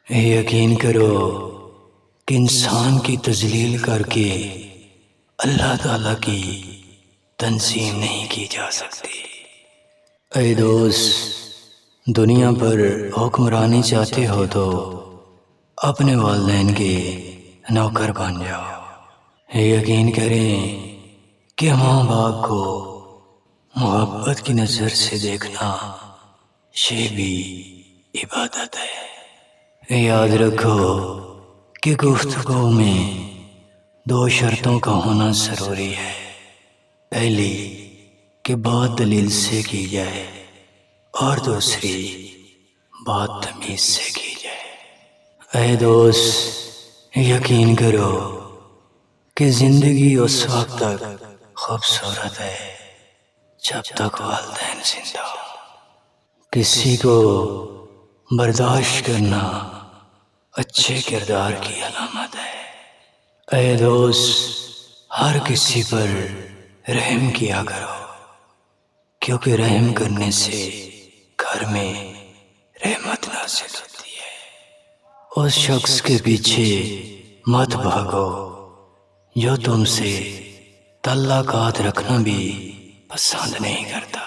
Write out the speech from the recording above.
یقین کرو کہ انسان کی تذلیل کر کے اللہ تعالیٰ کی تنظیم نہیں کی جا سکتی۔ اے دوست، دنیا پر حکمرانی چاہتے ہو تو اپنے والدین کے نوکر بن جاؤ۔ یقین کریں کہ ماں باپ کو محبت کی نظر سے دیکھنا یہ بھی عبادت ہے۔ یاد رکھو کہ گفتگو میں 2 شرطوں کا ہونا ضروری ہے۔ پہلی کہ بات دلیل سے کی جائے اور دوسری بات تمیز سے کی جائے۔ اے دوست، یقین کرو کہ زندگی اس وقت تک خوبصورت ہے جب تک والدین زندہ ہو۔ کسی کو برداشت کرنا اچھے کردار کی علامت ہے۔ اے دوست، ہر کسی پر رحم کیا کرو، کیونکہ رحم کرنے سے گھر میں رحمت نازل ہوتی ہے۔ اس شخص کے پیچھے مت بھاگو جو تم سے تعلقات رکھنا بھی پسند نہیں کرتا۔